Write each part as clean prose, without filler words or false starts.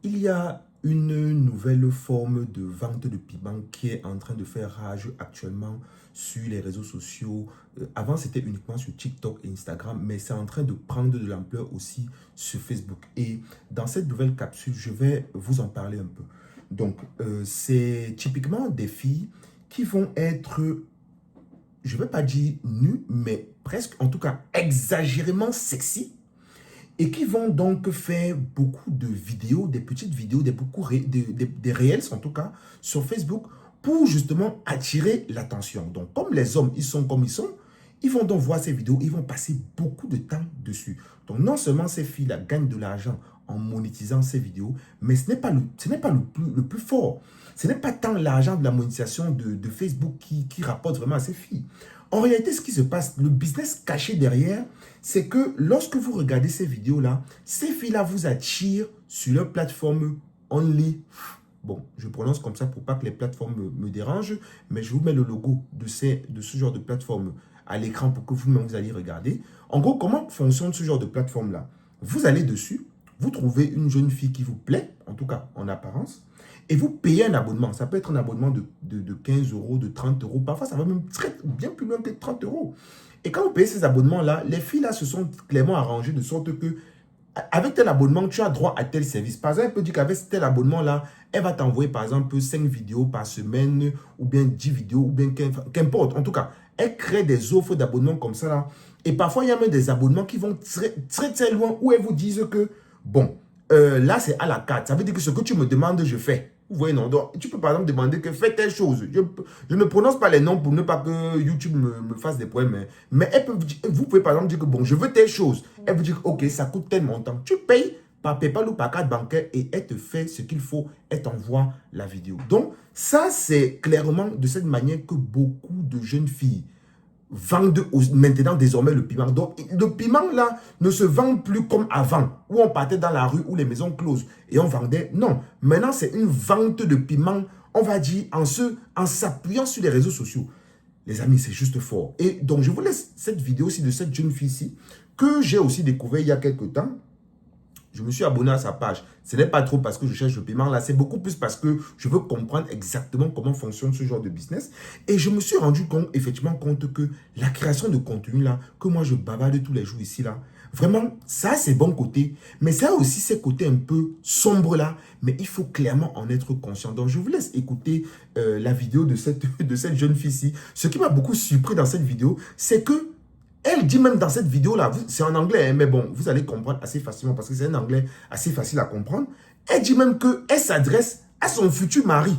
Il y a une nouvelle forme de vente de piment qui est en train de faire rage actuellement sur les réseaux sociaux. Avant, c'était uniquement sur TikTok et Instagram, mais c'est en train de prendre de l'ampleur aussi sur Facebook. Et dans cette nouvelle capsule, je vais vous en parler un peu. Donc, c'est typiquement des filles qui vont être, je ne vais pas dire nues, mais presque, en tout cas, exagérément sexy et qui vont donc faire beaucoup de vidéos, des petites vidéos, des réels en tout cas, sur Facebook pour justement attirer l'attention. Donc, comme les hommes, ils sont comme ils sont, ils vont donc voir ces vidéos, ils vont passer beaucoup de temps dessus. Donc, non seulement ces filles-là gagnent de l'argent en monétisant ces vidéos, mais ce n'est pas le plus fort. Ce n'est pas tant l'argent de la monétisation de Facebook qui rapporte vraiment à ces filles. En réalité, ce qui se passe, le business caché derrière, c'est que lorsque vous regardez ces vidéos-là, ces filles-là vous attirent sur leur plateforme Only. Bon, je prononce comme ça pour pas que les plateformes me dérangent, mais je vous mets le logo de ce genre de plateforme à l'écran pour que vous-même vous allez regarder. En gros, comment fonctionne ce genre de plateforme-là? Vous allez dessus, vous trouvez une jeune fille qui vous plaît, en tout cas en apparence, et vous payez un abonnement. Ça peut être un abonnement de 15 euros, de 30 euros. Parfois, ça va même bien plus loin que 30 euros. Et quand vous payez ces abonnements-là, les filles là se sont clairement arrangées de sorte que avec tel abonnement, tu as droit à tel service. Par exemple, elle peut dire qu'avec tel abonnement-là, elle va t'envoyer par exemple 5 vidéos par semaine ou bien 10 vidéos ou bien qu'importe. En tout cas, elle crée des offres d'abonnement comme ça là. Et parfois, il y a même des abonnements qui vont très loin où elles vous disent que, bon, là c'est à la carte. Ça veut dire que ce que tu me demandes, je fais. Vous voyez, non? Donc, tu peux par exemple demander que fais telle chose. Je ne prononce pas les noms pour ne pas que YouTube me fasse des problèmes. Mais vous pouvez par exemple dire que bon, je veux telle chose. Elle vous dit que ok, ça coûte tel montant. Tu payes par PayPal ou par carte bancaire et elle te fait ce qu'il faut. Elle t'envoie la vidéo. Donc, ça, c'est clairement de cette manière que beaucoup de jeunes filles vendent maintenant désormais le piment. Donc, le piment là ne se vend plus comme avant, où on partait dans la rue, où les maisons closes et on vendait. Non, maintenant c'est une vente de piment, on va dire, en s'appuyant sur les réseaux sociaux. Les amis, c'est juste fort. Et donc, je vous laisse cette vidéo aussi de cette jeune fille-ci, que j'ai aussi découvert il y a quelques temps. Je me suis abonné à sa page. Ce n'est pas trop parce que je cherche le paiement là, c'est beaucoup plus parce que je veux comprendre exactement comment fonctionne ce genre de business. Et je me suis rendu compte, effectivement, compte que la création de contenu là, que moi je bavarde tous les jours ici là, vraiment, ça c'est bon côté, mais ça a aussi ces côtés un peu sombres là, mais il faut clairement en être conscient. Donc je vous laisse écouter la vidéo de cette jeune fille-ci. Ce qui m'a beaucoup surpris dans cette vidéo, c'est que elle dit même dans cette vidéo-là, c'est en anglais, hein, mais bon, vous allez comprendre assez facilement parce que c'est un anglais assez facile à comprendre. Elle dit même qu'elle s'adresse à son futur mari.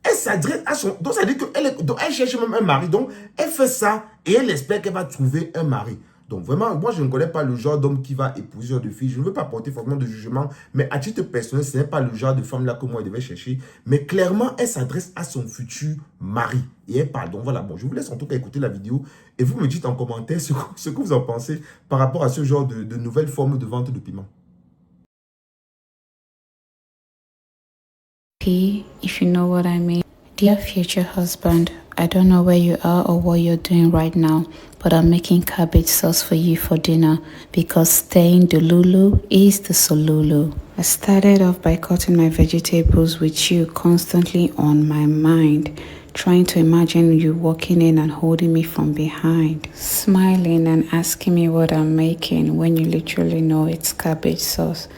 Elle s'adresse à son... Donc, ça veut dire qu'elle cherche même un mari. Donc, elle fait ça et elle espère qu'elle va trouver un mari. Donc, vraiment, moi, je ne connais pas le genre d'homme qui va épouser ce genre de fille. Je ne veux pas porter forcément de jugement, mais à titre personnel, ce n'est pas le genre de femme-là que moi, je devais chercher. Mais clairement, elle s'adresse à son futur mari. Et elle parle. Donc, voilà, bon, je vous laisse en tout cas écouter la vidéo et vous me dites en commentaire ce que vous en pensez par rapport à ce genre de nouvelles formes de vente de piment. If you know what I mean. Dear future husband, I don't know where you are or what you're doing right now, but I'm making cabbage sauce for you for dinner because staying the Lulu is the Solulu. I started off by cutting my vegetables with you constantly on my mind, trying to imagine you walking in and holding me from behind, smiling and asking me what I'm making when you literally know it's cabbage sauce.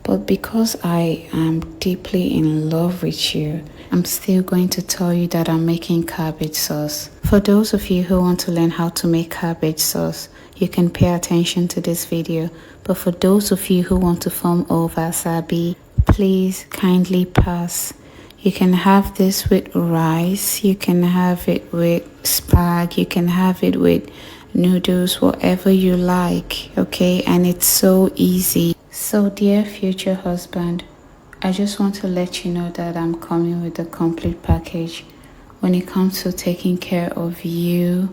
But because I am deeply in love with you, I'm still going to tell you that I'm making cabbage sauce. For those of you who want to learn how to make cabbage sauce, you can pay attention to this video. But for those of you who want to form over Sabi, please kindly pass. You can have this with rice, you can have it with spag, you can have it with noodles, whatever you like, okay? And it's so easy. So dear future husband, I just want to let you know that I'm coming with a complete package when it comes to taking care of you,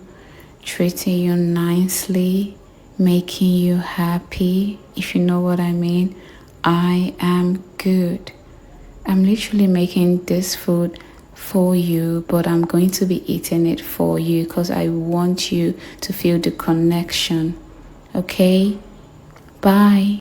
treating you nicely, making you happy, if you know what I mean. I am good. I'm literally making this food for you, but I'm going to be eating it for you because I want you to feel the connection. Okay? Bye.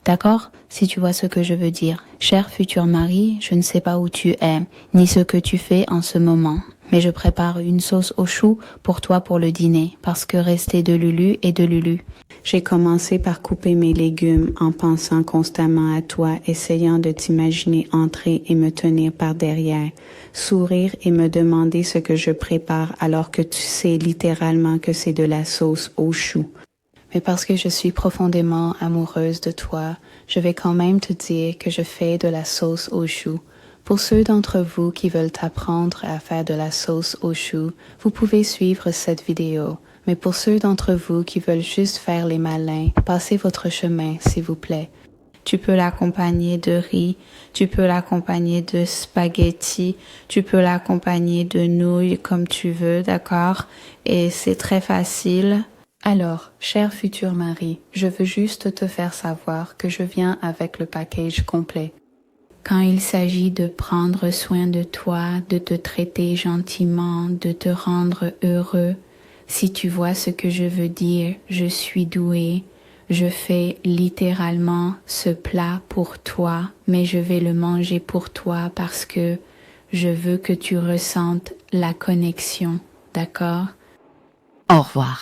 D'accord? Si tu vois ce que je veux dire. Cher futur mari, je ne sais pas où tu es, ni ce que tu fais en ce moment. Mais je prépare une sauce aux choux pour toi pour le dîner, parce que rester de Lulu est de Lulu. J'ai commencé par couper mes légumes en pensant constamment à toi, essayant de t'imaginer entrer et me tenir par derrière, sourire et me demander ce que je prépare alors que tu sais littéralement que c'est de la sauce aux choux. Mais parce que je suis profondément amoureuse de toi, je vais quand même te dire que je fais de la sauce aux choux. Pour ceux d'entre vous qui veulent apprendre à faire de la sauce aux choux, vous pouvez suivre cette vidéo. Mais pour ceux d'entre vous qui veulent juste faire les malins, passez votre chemin, s'il vous plaît. Tu peux l'accompagner de riz, tu peux l'accompagner de spaghettis, tu peux l'accompagner de nouilles comme tu veux, d'accord? Et c'est très facile. Alors, cher futur mari, je veux juste te faire savoir que je viens avec le package complet. Quand il s'agit de prendre soin de toi, de te traiter gentiment, de te rendre heureux, si tu vois ce que je veux dire, je suis douée. Je fais littéralement ce plat pour toi, mais je vais le manger pour toi parce que je veux que tu ressentes la connexion, d'accord? Au revoir.